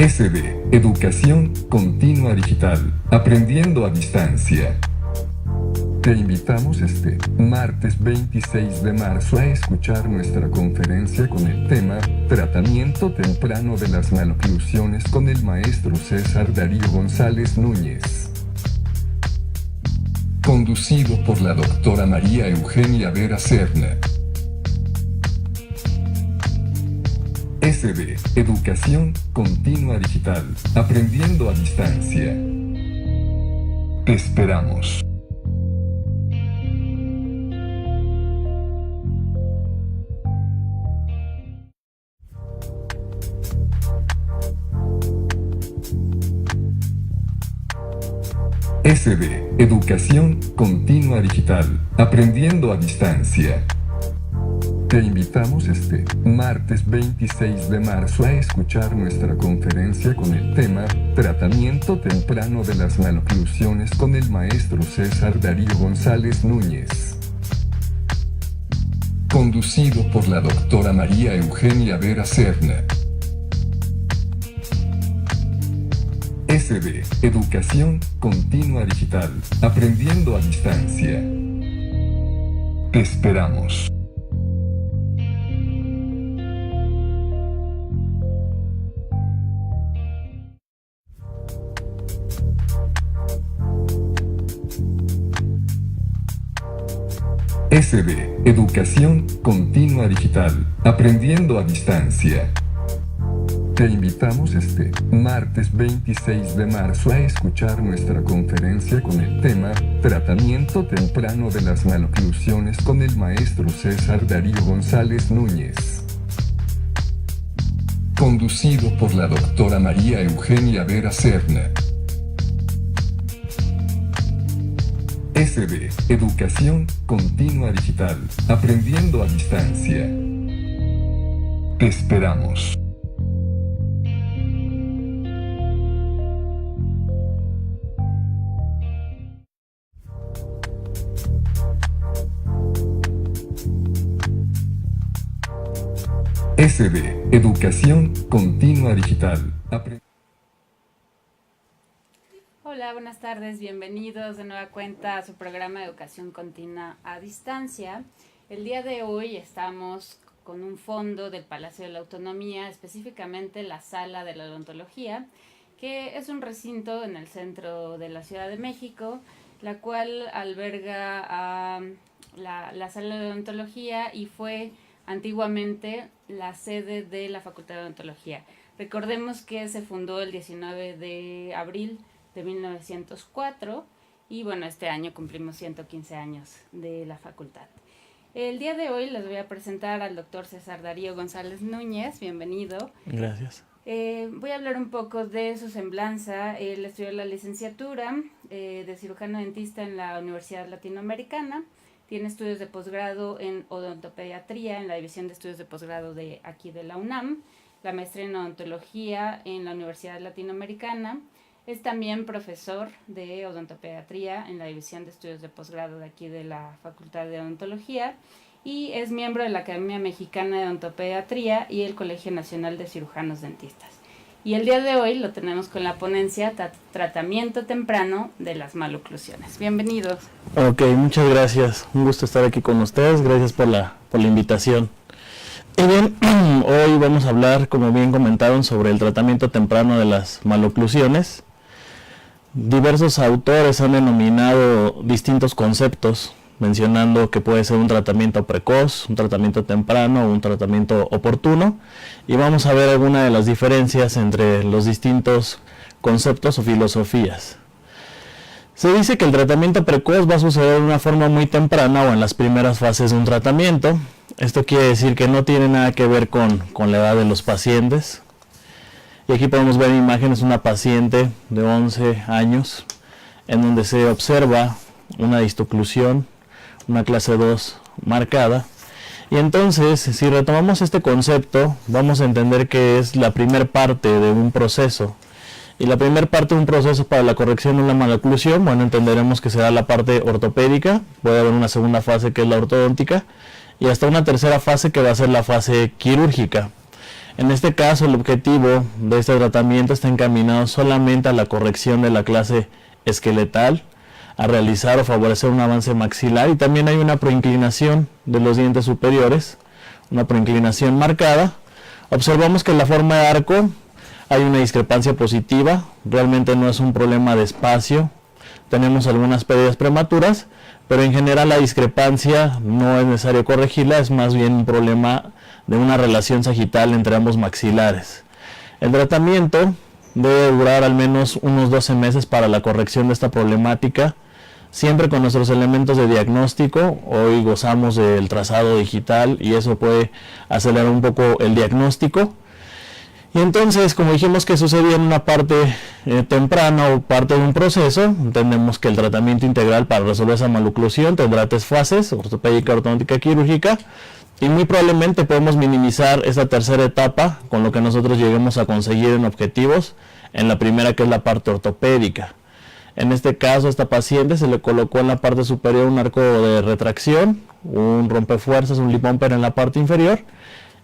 SD, Educación Continua Digital, aprendiendo a distancia. Te invitamos este martes 26 de marzo a escuchar nuestra conferencia con el tema Tratamiento temprano de las maloclusiones con el maestro César Darío González Núñez. Conducido por la doctora María Eugenia Vera Serna. SD, Educación Continua Digital, aprendiendo a distancia. Te esperamos. SD, Educación Continua Digital, aprendiendo a distancia. Te invitamos este martes 26 de marzo a escuchar nuestra conferencia con el tema Tratamiento temprano de las maloclusiones con el maestro César Darío González Núñez. Conducido por la doctora María Eugenia Vera Serna. SD, Educación Continua Digital, aprendiendo a distancia. Te esperamos. SD, Educación Continua Digital, aprendiendo a distancia. Te invitamos este martes 26 de marzo a escuchar nuestra conferencia con el tema Tratamiento temprano de las maloclusiones con el maestro César Darío González Núñez. Conducido por la doctora María Eugenia Vera Serna. SD, Educación Continua Digital, aprendiendo a distancia. Te esperamos. SD, Educación Continua Digital. Hola, buenas tardes, bienvenidos de nueva cuenta a su programa de Educación Continua a Distancia. El día de hoy estamos con un fondo del Palacio de la Autonomía, específicamente la Sala de la Odontología, que es un recinto en el centro de la Ciudad de México, la cual alberga a la Sala de Odontología y fue antiguamente la sede de la Facultad de Odontología. Recordemos que se fundó el 19 de abril de 1904 y bueno, este año cumplimos 115 años de la facultad. El día de hoy les voy a presentar al doctor César Darío González Núñez, bienvenido. Gracias. Voy a hablar un poco de su semblanza. Él estudió la licenciatura de cirujano dentista en la Universidad Latinoamericana. Tiene estudios de posgrado en odontopediatría en la División de Estudios de Posgrado de aquí de la UNAM, la maestría en odontología en la Universidad Latinoamericana. Es también profesor de odontopediatría en la División de Estudios de Posgrado de aquí de la Facultad de Odontología y es miembro de la Academia Mexicana de Odontopediatría y el Colegio Nacional de Cirujanos Dentistas. Y el día de hoy lo tenemos con la ponencia Tratamiento temprano de las maloclusiones. Bienvenidos. Ok, muchas gracias. Un gusto estar aquí con ustedes. Gracias por la invitación. Y bien, hoy vamos a hablar, como bien comentaron, sobre el tratamiento temprano de las maloclusiones. Diversos autores han denominado distintos conceptos, mencionando que puede ser un tratamiento precoz, un tratamiento temprano o un tratamiento oportuno. Y vamos a ver algunas de las diferencias entre los distintos conceptos o filosofías. Se dice que el tratamiento precoz va a suceder de una forma muy temprana o en las primeras fases de un tratamiento. Esto quiere decir que no tiene nada que ver con la edad de los pacientes. Y aquí podemos ver imágenes de una paciente de 11 años en donde se observa una distoclusión, una clase 2 marcada. Y entonces, si retomamos este concepto, vamos a entender que es la primera parte de un proceso. Y la primera parte de un proceso para la corrección de una maloclusión, bueno, entenderemos que será la parte ortopédica, puede haber una segunda fase que es la ortodóntica, y hasta una tercera fase que va a ser la fase quirúrgica. En este caso, el objetivo de este tratamiento está encaminado solamente a la corrección de la clase esqueletal, a realizar o favorecer un avance maxilar, y también hay una proinclinación de los dientes superiores, una proinclinación marcada. Observamos que en la forma de arco hay una discrepancia positiva, realmente no es un problema de espacio, tenemos algunas pérdidas prematuras, pero en general la discrepancia no es necesario corregirla, es más bien un problema de una relación sagital entre ambos maxilares. El tratamiento debe durar al menos unos 12 meses para la corrección de esta problemática, siempre con nuestros elementos de diagnóstico. Hoy gozamos del trazado digital y eso puede acelerar un poco el diagnóstico. Y entonces, como dijimos que sucedía en una parte temprana o parte de un proceso, entendemos que el tratamiento integral para resolver esa maloclusión tendrá 3 fases: ortopédica, ortodòntica, quirúrgica, y muy probablemente podemos minimizar esta tercera etapa con lo que nosotros lleguemos a conseguir en objetivos en la primera, que es la parte ortopédica. En este caso, a esta paciente se le colocó en la parte superior un arco de retracción, un rompefuerzas, un lip bumper en la parte inferior,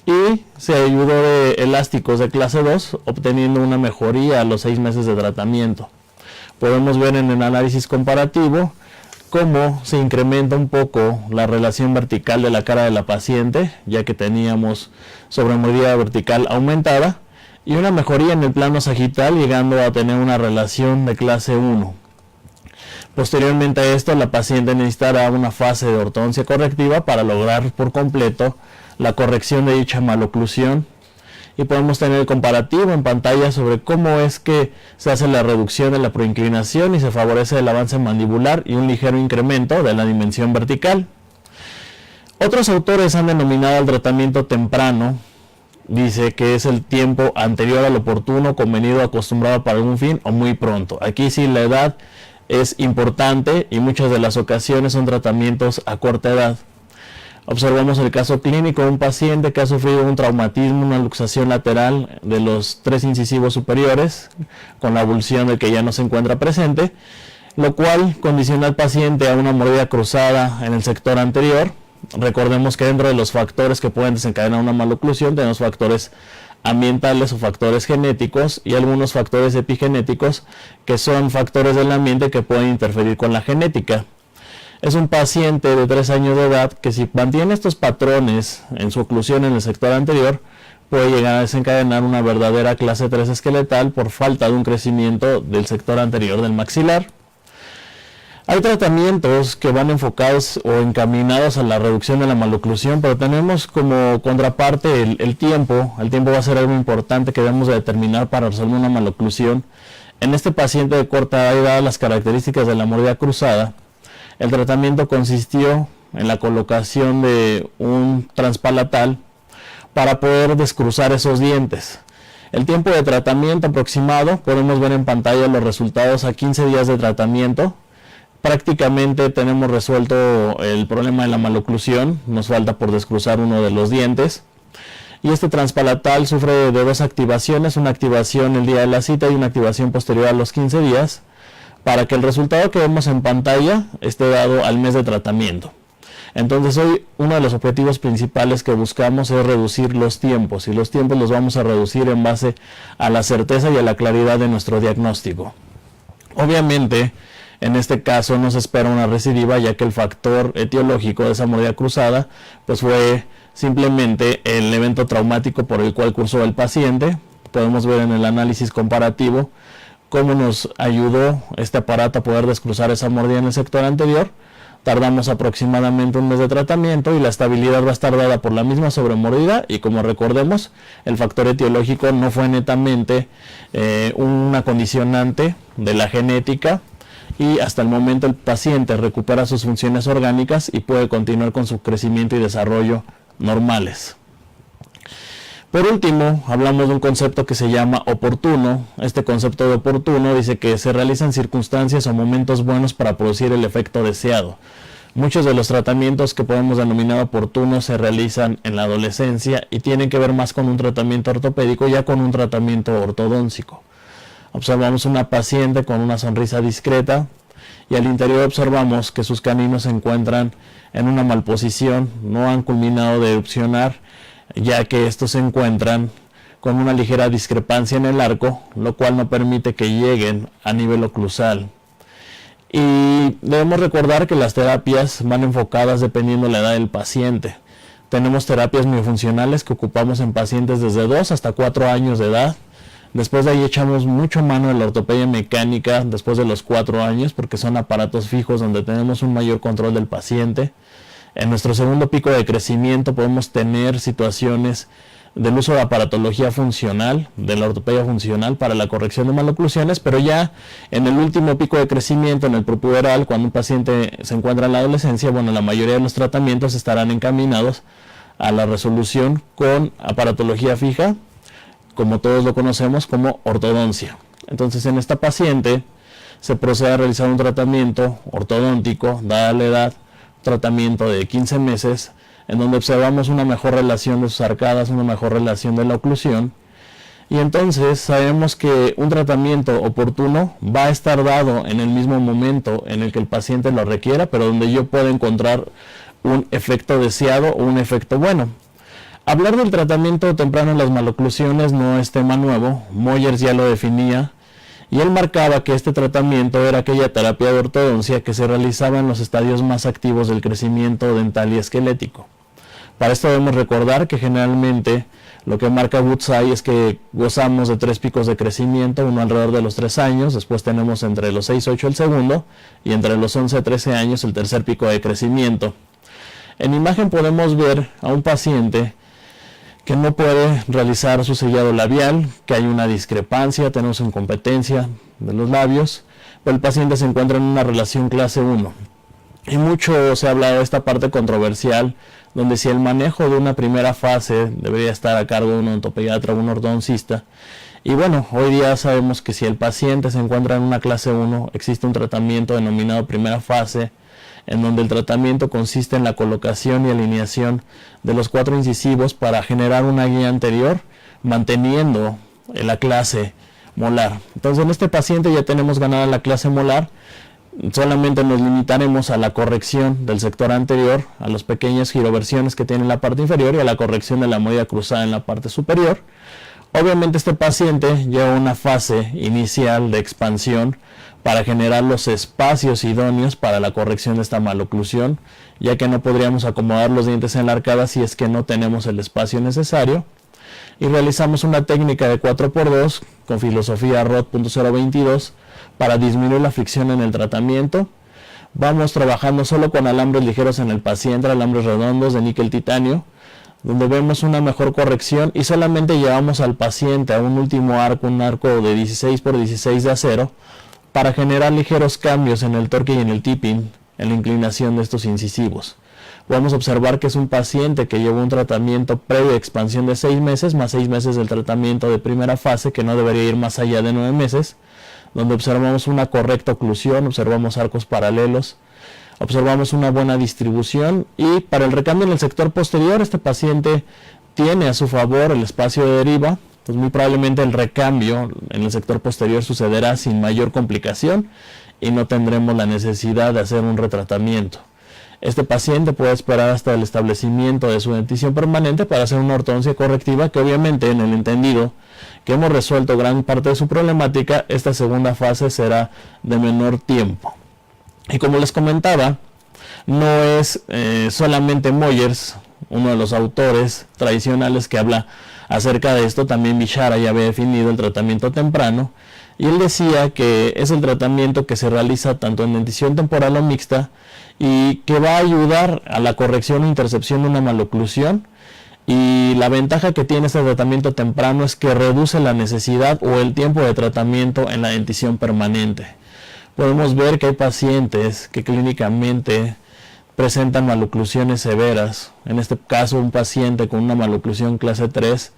y se ayudó de elásticos de clase 2, obteniendo una mejoría a los 6 meses de tratamiento. Podemos ver en el análisis comparativo cómo se incrementa un poco la relación vertical de la cara de la paciente, ya que teníamos sobremordida vertical aumentada, y una mejoría en el plano sagital, llegando a tener una relación de clase 1. Posteriormente a esto, la paciente necesitará una fase de ortodoncia correctiva para lograr por completo la corrección de dicha maloclusión, y podemos tener el comparativo en pantalla sobre cómo es que se hace la reducción de la proinclinación y se favorece el avance mandibular y un ligero incremento de la dimensión vertical. Otros autores han denominado el tratamiento temprano, dice que es el tiempo anterior al oportuno, convenido, acostumbrado para algún fin, o muy pronto. Aquí sí la edad es importante y muchas de las ocasiones son tratamientos a corta edad. Observamos el caso clínico de un paciente que ha sufrido un traumatismo, una luxación lateral de los 3 incisivos superiores, con la abulsión del que ya no se encuentra presente, lo cual condiciona al paciente a una mordida cruzada en el sector anterior. Recordemos que dentro de los factores que pueden desencadenar una maloclusión tenemos factores ambientales o factores genéticos y algunos factores epigenéticos, que son factores del ambiente que pueden interferir con la genética. Es un paciente de 3 años de edad que, si mantiene estos patrones en su oclusión en el sector anterior, puede llegar a desencadenar una verdadera clase 3 esqueletal por falta de un crecimiento del sector anterior del maxilar. Hay tratamientos que van enfocados o encaminados a la reducción de la maloclusión, pero tenemos como contraparte el tiempo. El tiempo va a ser algo importante que debemos de determinar para resolver una maloclusión. En este paciente de corta edad, dadas las características de la mordida cruzada, el tratamiento consistió en la colocación de un transpalatal para poder descruzar esos dientes. El tiempo de tratamiento aproximado, podemos ver en pantalla los resultados a 15 días de tratamiento. Prácticamente tenemos resuelto el problema de la maloclusión, nos falta por descruzar uno de los dientes. Y este transpalatal sufre de 2 activaciones, una activación el día de la cita y una activación posterior a los 15 días, para que el resultado que vemos en pantalla esté dado al mes de tratamiento. Entonces hoy uno de los objetivos principales que buscamos es reducir los tiempos, y los tiempos los vamos a reducir en base a la certeza y a la claridad de nuestro diagnóstico. Obviamente, en este caso no se espera una recidiva, ya que el factor etiológico de esa mordida cruzada pues fue simplemente el evento traumático por el cual cursó el paciente. Podemos ver en el análisis comparativo cómo nos ayudó este aparato a poder descruzar esa mordida en el sector anterior. Tardamos aproximadamente un mes de tratamiento y la estabilidad va a estar dada por la misma sobremordida, y como recordemos, el factor etiológico no fue netamente una condicionante de la genética, y hasta el momento el paciente recupera sus funciones orgánicas y puede continuar con su crecimiento y desarrollo normales. Por último, hablamos de un concepto que se llama oportuno. Este concepto de oportuno dice que se realizan circunstancias o momentos buenos para producir el efecto deseado. Muchos de los tratamientos que podemos denominar oportunos se realizan en la adolescencia y tienen que ver más con un tratamiento ortopédico, ya con un tratamiento ortodóntico. Observamos una paciente con una sonrisa discreta y al interior observamos que sus caninos se encuentran en una malposición, no han culminado de erupcionar, ya que estos se encuentran con una ligera discrepancia en el arco, lo cual no permite que lleguen a nivel oclusal. Y debemos recordar que las terapias van enfocadas dependiendo de la edad del paciente. Tenemos terapias miofuncionales que ocupamos en pacientes desde 2 hasta 4 años de edad. Después de ahí echamos mucho mano de la ortopedia mecánica después de los 4 años, porque son aparatos fijos donde tenemos un mayor control del paciente. En nuestro segundo pico de crecimiento podemos tener situaciones del uso de aparatología funcional, de la ortopedia funcional para la corrección de maloclusiones, pero ya en el último pico de crecimiento, en el prepuberal, cuando un paciente se encuentra en la adolescencia, bueno, la mayoría de los tratamientos estarán encaminados a la resolución con aparatología fija, como todos lo conocemos como ortodoncia. Entonces, en esta paciente se procede a realizar un tratamiento ortodóntico, dada la edad, tratamiento de 15 meses, en donde observamos una mejor relación de sus arcadas, una mejor relación de la oclusión, y entonces sabemos que un tratamiento oportuno va a estar dado en el mismo momento en el que el paciente lo requiera, pero donde yo pueda encontrar un efecto deseado o un efecto bueno. Hablar del tratamiento temprano en las maloclusiones no es tema nuevo. Moyers ya lo definía, y él marcaba que este tratamiento era aquella terapia de ortodoncia que se realizaba en los estadios más activos del crecimiento dental y esquelético. Para esto debemos recordar que generalmente lo que marca Woodside es que gozamos de 3 picos de crecimiento, uno alrededor de los 3 años, después tenemos entre los 6 y 8 el segundo, y entre los 11 y 13 años el tercer pico de crecimiento. En imagen podemos ver a un paciente que no puede realizar su sellado labial, que hay una discrepancia, tenemos incompetencia de los labios, pero el paciente se encuentra en una relación clase 1. Y mucho se ha hablado de esta parte controversial, donde si el manejo de una primera fase debería estar a cargo de un odontopediatra o un ortodoncista. Y bueno, hoy día sabemos que si el paciente se encuentra en una clase 1, existe un tratamiento denominado primera fase, en donde el tratamiento consiste en la colocación y alineación de los 4 incisivos para generar una guía anterior, manteniendo la clase molar. Entonces, en este paciente ya tenemos ganada la clase molar. Solamente nos limitaremos a la corrección del sector anterior, a las pequeñas giroversiones que tiene en la parte inferior y a la corrección de la mordida cruzada en la parte superior. Obviamente este paciente lleva una fase inicial de expansión para generar los espacios idóneos para la corrección de esta maloclusión, ya que no podríamos acomodar los dientes en la arcada si es que no tenemos el espacio necesario. Y realizamos una técnica de 4x2 con filosofía ROD .022 para disminuir la fricción en el tratamiento. Vamos trabajando solo con alambres ligeros en el paciente, alambres redondos de níquel titanio, donde vemos una mejor corrección, y solamente llevamos al paciente a un último arco, un arco de 16 por 16 de acero, para generar ligeros cambios en el torque y en el tipping, en la inclinación de estos incisivos. Vamos a observar que es un paciente que llevó un tratamiento previo a expansión de 6 meses, más 6 meses del tratamiento de primera fase, que no debería ir más allá de 9 meses, donde observamos una correcta oclusión, observamos arcos paralelos, observamos una buena distribución, y para el recambio en el sector posterior, este paciente tiene a su favor el espacio de deriva, pues muy probablemente el recambio en el sector posterior sucederá sin mayor complicación y no tendremos la necesidad de hacer un retratamiento. Este paciente puede esperar hasta el establecimiento de su dentición permanente para hacer una ortodoncia correctiva, que obviamente en el entendido que hemos resuelto gran parte de su problemática, esta segunda fase será de menor tiempo. Y como les comentaba, no es solamente Moyers, uno de los autores tradicionales que habla acerca de esto. También Bishara ya había definido el tratamiento temprano, y él decía que es el tratamiento que se realiza tanto en dentición temporal o mixta y que va a ayudar a la corrección o intercepción de una maloclusión. Y la ventaja que tiene este tratamiento temprano es que reduce la necesidad o el tiempo de tratamiento en la dentición permanente. Podemos ver que hay pacientes que clínicamente presentan maloclusiones severas. En este caso, un paciente con una maloclusión clase 3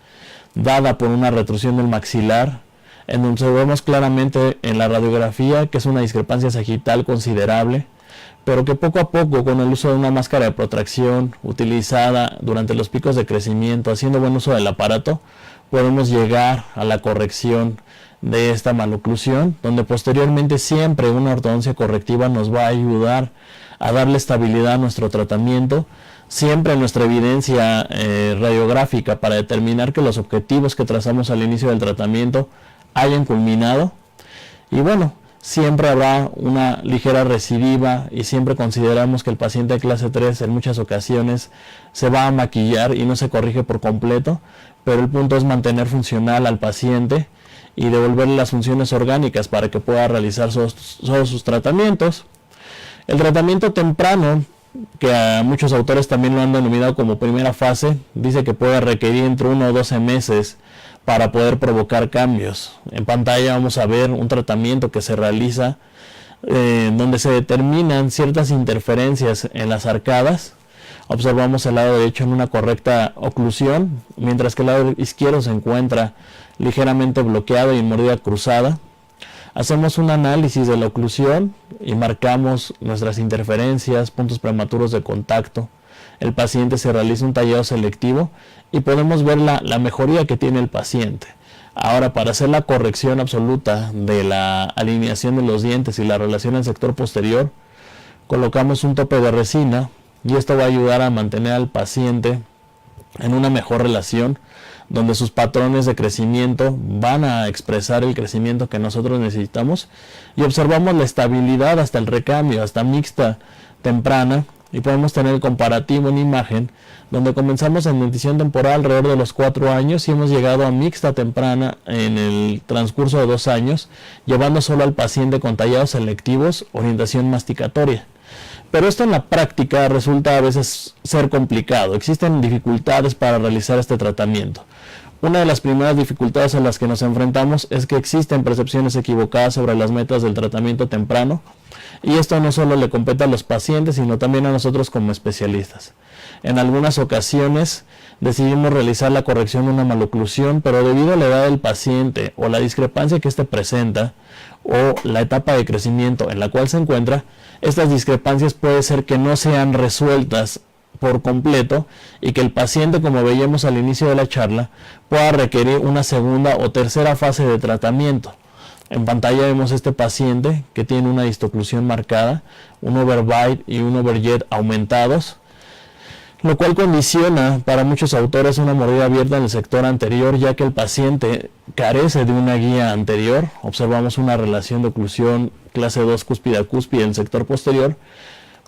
dada por una retrusión del maxilar, en donde vemos claramente en la radiografía que es una discrepancia sagital considerable, pero que poco a poco, con el uso de una máscara de protracción utilizada durante los picos de crecimiento, haciendo buen uso del aparato, podemos llegar a la corrección de esta maloclusión, donde posteriormente siempre una ortodoncia correctiva nos va a ayudar a darle estabilidad a nuestro tratamiento, siempre nuestra evidencia radiográfica para determinar que los objetivos que trazamos al inicio del tratamiento hayan culminado. Y bueno, siempre habrá una ligera recidiva y siempre consideramos que el paciente de clase 3 en muchas ocasiones se va a maquillar y no se corrige por completo, pero el punto es mantener funcional al paciente y devolverle las funciones orgánicas para que pueda realizar todos sus tratamientos. El tratamiento temprano, que a muchos autores también lo han denominado como primera fase, dice que puede requerir entre 1 o 12 meses para poder provocar cambios. En pantalla vamos a ver un tratamiento que se realiza donde se determinan ciertas interferencias en las arcadas. Observamos el lado derecho en una correcta oclusión, mientras que el lado izquierdo se encuentra ligeramente bloqueado y en mordida cruzada. Hacemos un análisis de la oclusión y marcamos nuestras interferencias, puntos prematuros de contacto. El paciente se realiza un tallado selectivo y podemos ver la mejoría que tiene el paciente. Ahora, para hacer la corrección absoluta de la alineación de los dientes y la relación al sector posterior, colocamos un tope de resina y esto va a ayudar a mantener al paciente en una mejor relación, donde sus patrones de crecimiento van a expresar el crecimiento que nosotros necesitamos, y observamos la estabilidad hasta el recambio, hasta mixta temprana, y podemos tener el comparativo en imagen, donde comenzamos en dentición temporal alrededor de los 4 años y hemos llegado a mixta temprana en el transcurso de 2 años, llevando solo al paciente con tallados selectivos, orientación masticatoria. Pero esto en la práctica resulta a veces ser complicado. Existen dificultades para realizar este tratamiento. Una de las primeras dificultades a las que nos enfrentamos es que existen percepciones equivocadas sobre las metas del tratamiento temprano, y esto no solo le compete a los pacientes, sino también a nosotros como especialistas. En algunas ocasiones decidimos realizar la corrección de una maloclusión, pero debido a la edad del paciente o la discrepancia que éste presenta o la etapa de crecimiento en la cual se encuentra, estas discrepancias puede ser que no sean resueltas por completo y que el paciente, como veíamos al inicio de la charla, pueda requerir una segunda o tercera fase de tratamiento. En pantalla vemos este paciente que tiene una distoclusión marcada, un overbite y un overjet aumentados, lo cual condiciona para muchos autores una mordida abierta en el sector anterior, ya que el paciente carece de una guía anterior. Observamos una relación de oclusión clase 2 cúspide a cúspide en el sector posterior,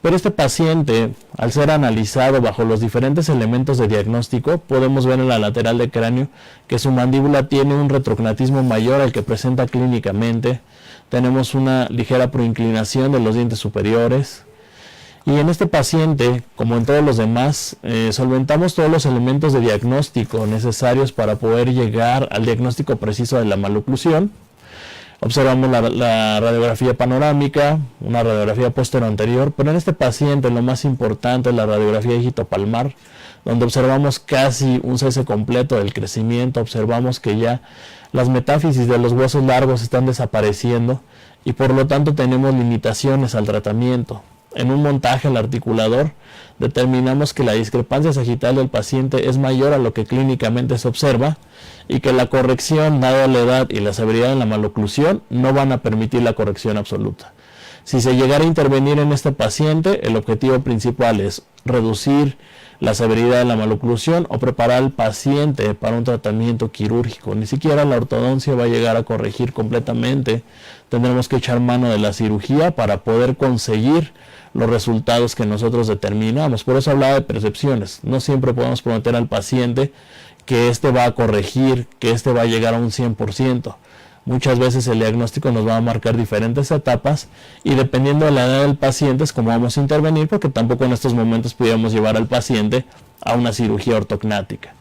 pero este paciente, al ser analizado bajo los diferentes elementos de diagnóstico, podemos ver en la lateral del cráneo que su mandíbula tiene un retrognatismo mayor al que presenta clínicamente. Tenemos una ligera proinclinación de los dientes superiores. Y en este paciente, como en todos los demás, solventamos todos los elementos de diagnóstico necesarios para poder llegar al diagnóstico preciso de la maloclusión. Observamos la radiografía panorámica, una radiografía posteroanterior, pero en este paciente lo más importante es la radiografía digitopalmar, donde observamos casi un cese completo del crecimiento. Observamos que ya las metáfisis de los huesos largos están desapareciendo y por lo tanto tenemos limitaciones al tratamiento. En un montaje al articulador determinamos que la discrepancia sagital del paciente es mayor a lo que clínicamente se observa y que la corrección, dada la edad y la severidad en la maloclusión, no van a permitir la corrección absoluta. Si se llegara a intervenir en este paciente, el objetivo principal es reducir la severidad de la maloclusión o preparar al paciente para un tratamiento quirúrgico. Ni siquiera la ortodoncia va a llegar a corregir completamente. Tendremos que echar mano de la cirugía para poder conseguir los resultados que nosotros determinamos. Por eso hablaba de percepciones. No siempre podemos prometer al paciente que éste va a corregir, que éste va a llegar a un 100%. Muchas veces el diagnóstico nos va a marcar diferentes etapas y dependiendo de la edad del paciente es como vamos a intervenir, porque tampoco en estos momentos pudiéramos llevar al paciente a una cirugía ortognática.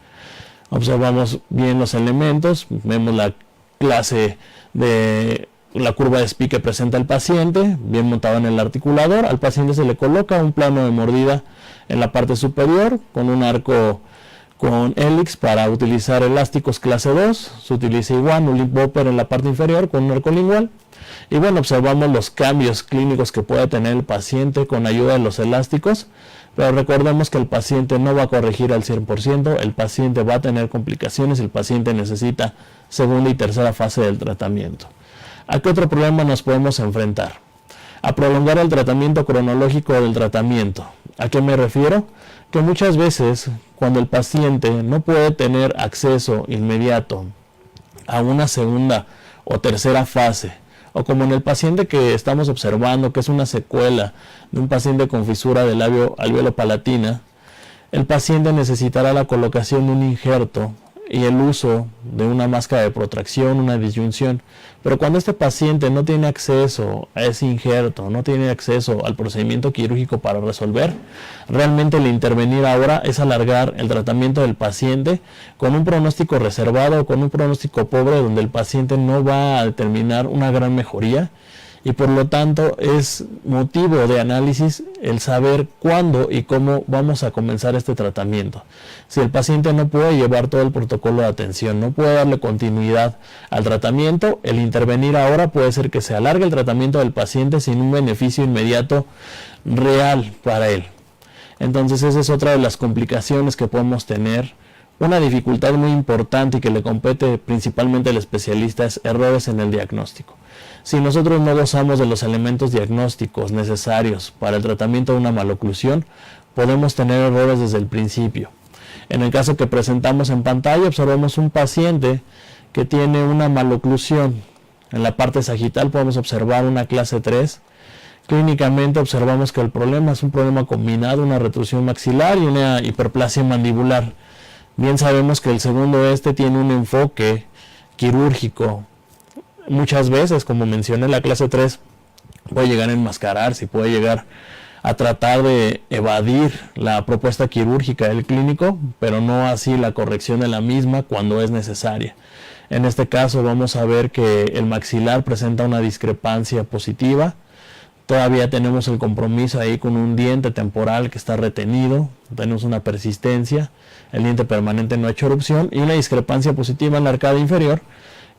Observamos bien los elementos, vemos la clase de la curva de SPI que presenta el paciente, bien montado en el articulador. Al paciente se le coloca un plano de mordida en la parte superior con un arco con hélix para utilizar elásticos clase 2, se utiliza igual un lip bopper en la parte inferior con un arco lingual. Y bueno, observamos los cambios clínicos que puede tener el paciente con ayuda de los elásticos, pero recordemos que el paciente no va a corregir al 100%, el paciente va a tener complicaciones, el paciente necesita segunda y tercera fase del tratamiento. ¿A qué otro problema nos podemos enfrentar? a prolongar el tratamiento cronológico del tratamiento. ¿A qué me refiero? Que muchas veces cuando el paciente no puede tener acceso inmediato a una segunda o tercera fase, o como en el paciente que estamos observando, que es una secuela de un paciente con fisura del labio alveolo-palatina, el paciente necesitará la colocación de un injerto y el uso de una máscara de protracción, una disyunción. Pero cuando este paciente no tiene acceso a ese injerto, no tiene acceso al procedimiento quirúrgico para resolver, realmente el intervenir ahora es alargar el tratamiento del paciente con un pronóstico reservado o con un pronóstico pobre, donde el paciente no va a determinar una gran mejoría. Y por lo tanto es motivo de análisis el saber cuándo y cómo vamos a comenzar este tratamiento. Si el paciente no puede llevar todo el protocolo de atención, no puede darle continuidad al tratamiento, el intervenir ahora puede ser que se alargue el tratamiento del paciente sin un beneficio inmediato real para él. Entonces esa es otra de las complicaciones que podemos tener. Una dificultad muy importante y que le compete principalmente al especialista es errores en el diagnóstico. Si nosotros no gozamos de los elementos diagnósticos necesarios para el tratamiento de una maloclusión, podemos tener errores desde el principio. En el caso que presentamos en pantalla, observamos un paciente que tiene una maloclusión. En la parte sagital podemos observar una clase 3. Clínicamente observamos que el problema es un problema combinado, una retrusión maxilar y una hiperplasia mandibular. Bien sabemos que el segundo tiene un enfoque quirúrgico. Muchas veces, como mencioné, la clase 3 puede llegar a enmascararse y puede llegar a tratar de evadir la propuesta quirúrgica del clínico, pero no así la corrección de la misma cuando es necesaria. En este caso vamos a ver que el maxilar presenta una discrepancia positiva. Todavía tenemos el compromiso ahí con un diente temporal que está retenido, tenemos una persistencia, el diente permanente no ha hecho erupción y una discrepancia positiva en la arcada inferior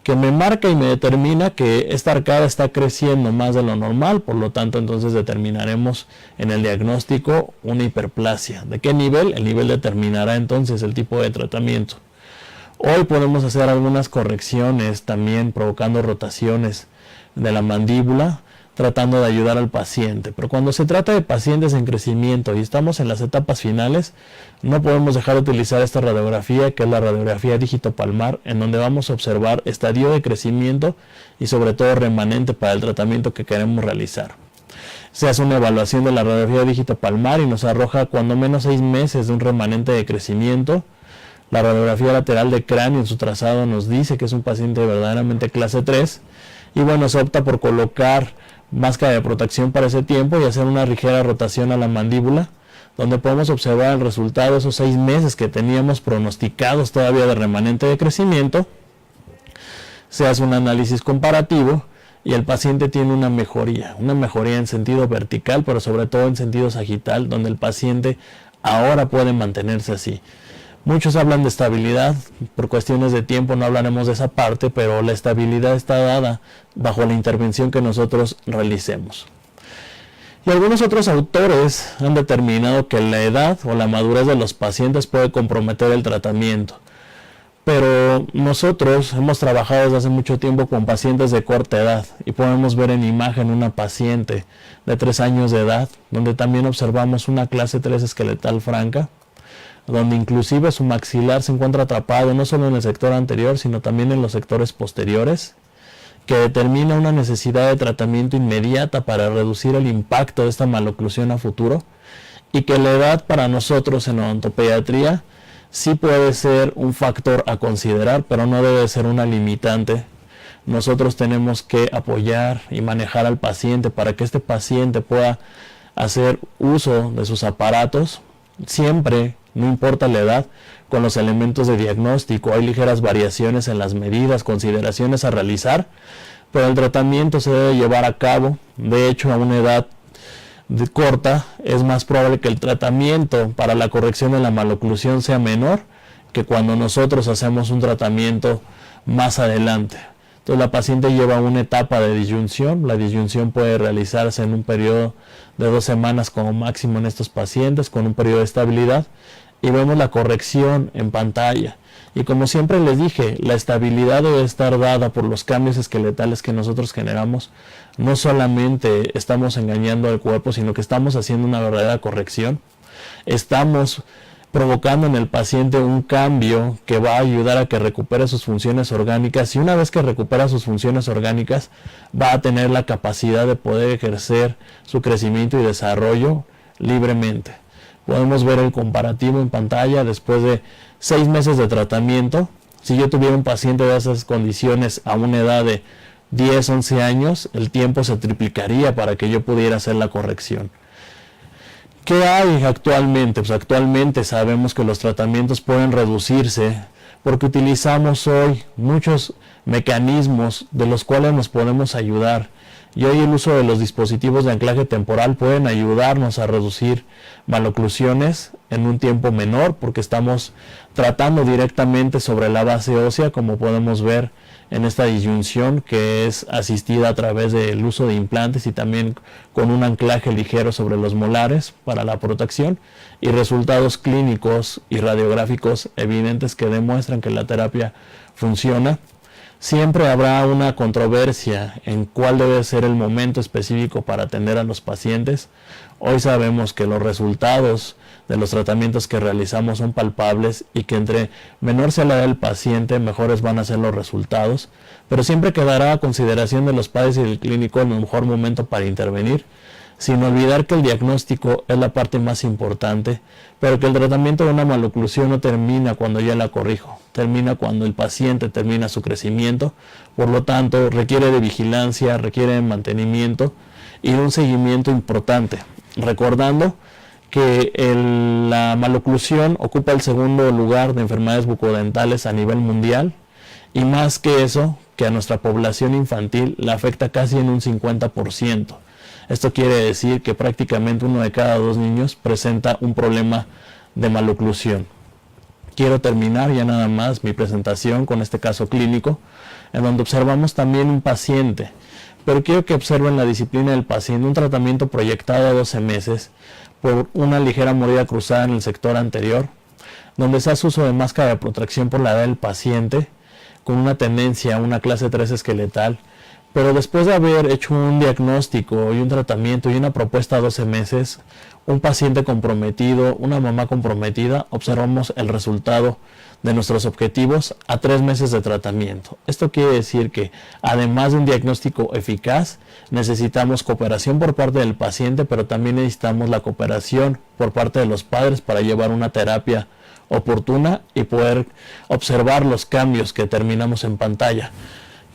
que me marca y me determina que esta arcada está creciendo más de lo normal, por lo tanto entonces determinaremos en el diagnóstico una hiperplasia. ¿De qué nivel? El nivel determinará entonces el tipo de tratamiento. Hoy podemos hacer algunas correcciones también provocando rotaciones de la mandíbula, tratando de ayudar al paciente. Pero cuando se trata de pacientes en crecimiento y estamos en las etapas finales, no podemos dejar de utilizar esta radiografía, que es la radiografía dígito-palmar, en donde vamos a observar estadio de crecimiento y sobre todo remanente para el tratamiento que queremos realizar. Se hace una evaluación de la radiografía dígito-palmar y nos arroja cuando menos 6 meses de un remanente de crecimiento. La radiografía lateral de cráneo en su trazado nos dice que es un paciente verdaderamente clase 3. Y bueno, se opta por colocar máscara de protección para ese tiempo y hacer una ligera rotación a la mandíbula, donde podemos observar el resultado de esos 6 meses que teníamos pronosticados todavía de remanente de crecimiento. Se hace un análisis comparativo y el paciente tiene una mejoría en sentido vertical, pero sobre todo en sentido sagital, donde el paciente ahora puede mantenerse así. Muchos hablan de estabilidad, por cuestiones de tiempo no hablaremos de esa parte, pero la estabilidad está dada bajo la intervención que nosotros realicemos. Y algunos otros autores han determinado que la edad o la madurez de los pacientes puede comprometer el tratamiento. Pero nosotros hemos trabajado desde hace mucho tiempo con pacientes de corta edad y podemos ver en imagen una paciente de 3 años de edad, donde también observamos una clase 3 esqueletal franca, donde inclusive su maxilar se encuentra atrapado no solo en el sector anterior, sino también en los sectores posteriores, que determina una necesidad de tratamiento inmediata para reducir el impacto de esta maloclusión a futuro, y que la edad para nosotros en odontopediatría sí puede ser un factor a considerar, pero no debe ser una limitante. Nosotros tenemos que apoyar y manejar al paciente para que este paciente pueda hacer uso de sus aparatos, siempre, no importa la edad, con los elementos de diagnóstico. Hay ligeras variaciones en las medidas, consideraciones a realizar, pero el tratamiento se debe llevar a cabo. De hecho, a una edad corta es más probable que el tratamiento para la corrección de la maloclusión sea menor que cuando nosotros hacemos un tratamiento más adelante. Entonces la paciente lleva una etapa de disyunción. La disyunción puede realizarse en un periodo de 2 semanas como máximo en estos pacientes, con un periodo de estabilidad. y vemos la corrección en pantalla. Y como siempre les dije, la estabilidad debe estar dada por los cambios esqueletales que nosotros generamos. No solamente estamos engañando al cuerpo, sino que estamos haciendo una verdadera corrección. Estamos provocando en el paciente un cambio que va a ayudar a que recupere sus funciones orgánicas, y una vez que recupera sus funciones orgánicas va a tener la capacidad de poder ejercer su crecimiento y desarrollo libremente. Podemos ver el comparativo en pantalla después de 6 meses de tratamiento. Si yo tuviera un paciente de esas condiciones a una edad de 10, 11 años, el tiempo se triplicaría para que yo pudiera hacer la corrección. ¿Qué hay actualmente? Pues actualmente sabemos que los tratamientos pueden reducirse porque utilizamos hoy muchos mecanismos de los cuales nos podemos ayudar. Y hoy el uso de los dispositivos de anclaje temporal pueden ayudarnos a reducir maloclusiones en un tiempo menor, porque estamos tratando directamente sobre la base ósea, como podemos ver en esta disyunción, que es asistida a través del uso de implantes y también con un anclaje ligero sobre los molares para la protección, y resultados clínicos y radiográficos evidentes que demuestran que la terapia funciona. Siempre habrá una controversia en cuál debe ser el momento específico para atender a los pacientes. Hoy sabemos que los resultados de los tratamientos que realizamos son palpables y que entre menor sea la edad del paciente, mejores van a ser los resultados, pero siempre quedará a consideración de los padres y del clínico el mejor momento para intervenir, sin olvidar que el diagnóstico es la parte más importante, pero que el tratamiento de una maloclusión no termina cuando ya la corrijo, termina cuando el paciente termina su crecimiento. Por lo tanto, requiere de vigilancia, requiere de mantenimiento y un seguimiento importante, recordando que la maloclusión ocupa el segundo lugar de enfermedades bucodentales a nivel mundial, y más que eso, que a nuestra población infantil la afecta casi en un 50%. Esto quiere decir que prácticamente 1 de cada 2 niños presenta un problema de maloclusión. Quiero terminar ya nada más mi presentación con este caso clínico, en donde observamos también un paciente, pero quiero que observen la disciplina del paciente, un tratamiento proyectado a 12 meses por una ligera mordida cruzada en el sector anterior, donde se hace uso de máscara de protección por la edad del paciente, con una tendencia a una clase 3 esqueletal. Pero después de haber hecho un diagnóstico y un tratamiento y una propuesta a 12 meses, un paciente comprometido, una mamá comprometida, observamos el resultado de nuestros objetivos a 3 meses de tratamiento. Esto quiere decir que además de un diagnóstico eficaz, necesitamos cooperación por parte del paciente, pero también necesitamos la cooperación por parte de los padres para llevar una terapia oportuna y poder observar los cambios que terminamos en pantalla.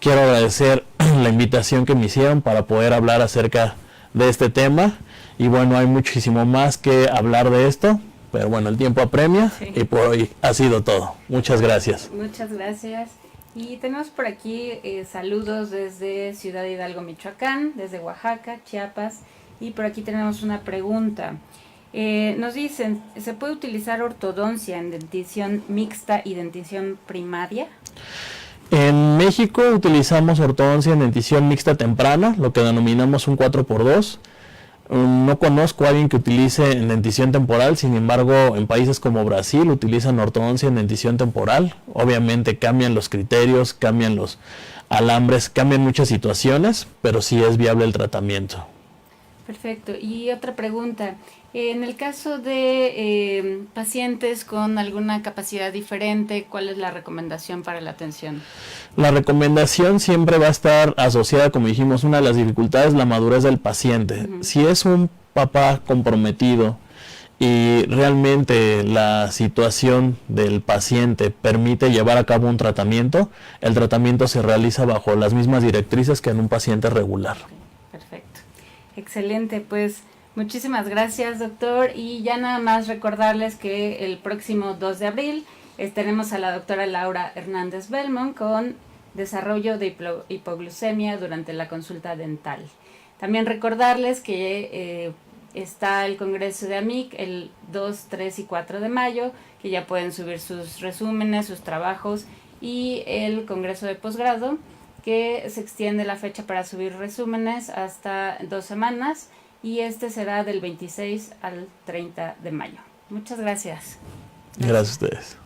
Quiero agradecer la invitación que me hicieron para poder hablar acerca de este tema, y bueno, hay muchísimo más que hablar de esto, pero bueno, el tiempo apremia, sí. Y por hoy ha sido todo. Muchas gracias. Muchas gracias. Y tenemos por aquí saludos desde Ciudad Hidalgo, Michoacán, desde Oaxaca, Chiapas, y por aquí tenemos una pregunta. Nos dicen, ¿se puede utilizar ortodoncia en dentición mixta y dentición primaria? En México utilizamos ortodoncia en dentición mixta temprana, lo que denominamos un 4x2. No conozco a alguien que utilice en dentición temporal, sin embargo, en países como Brasil utilizan ortodoncia en dentición temporal. Obviamente cambian los criterios, cambian los alambres, cambian muchas situaciones, pero sí es viable el tratamiento. Perfecto. Y otra pregunta. En el caso de pacientes con alguna capacidad diferente, ¿cuál es la recomendación para la atención? La recomendación siempre va a estar asociada, como dijimos, una de las dificultades, la madurez del paciente. Si es un papá comprometido y realmente la situación del paciente permite llevar a cabo un tratamiento, el tratamiento se realiza bajo las mismas directrices que en un paciente regular. Okay, perfecto. Excelente, pues muchísimas gracias, doctor, y ya nada más recordarles que el próximo 2 de abril tenemos a la doctora Laura Hernández Belmont con desarrollo de hipoglucemia durante la consulta dental. También recordarles que está el Congreso de AMIC el 2, 3 y 4 de mayo, que ya pueden subir sus resúmenes, sus trabajos, y el Congreso de Posgrado, que se extiende la fecha para subir resúmenes hasta 2 semanas, y este será del 26 al 30 de mayo. Muchas gracias. Gracias a ustedes.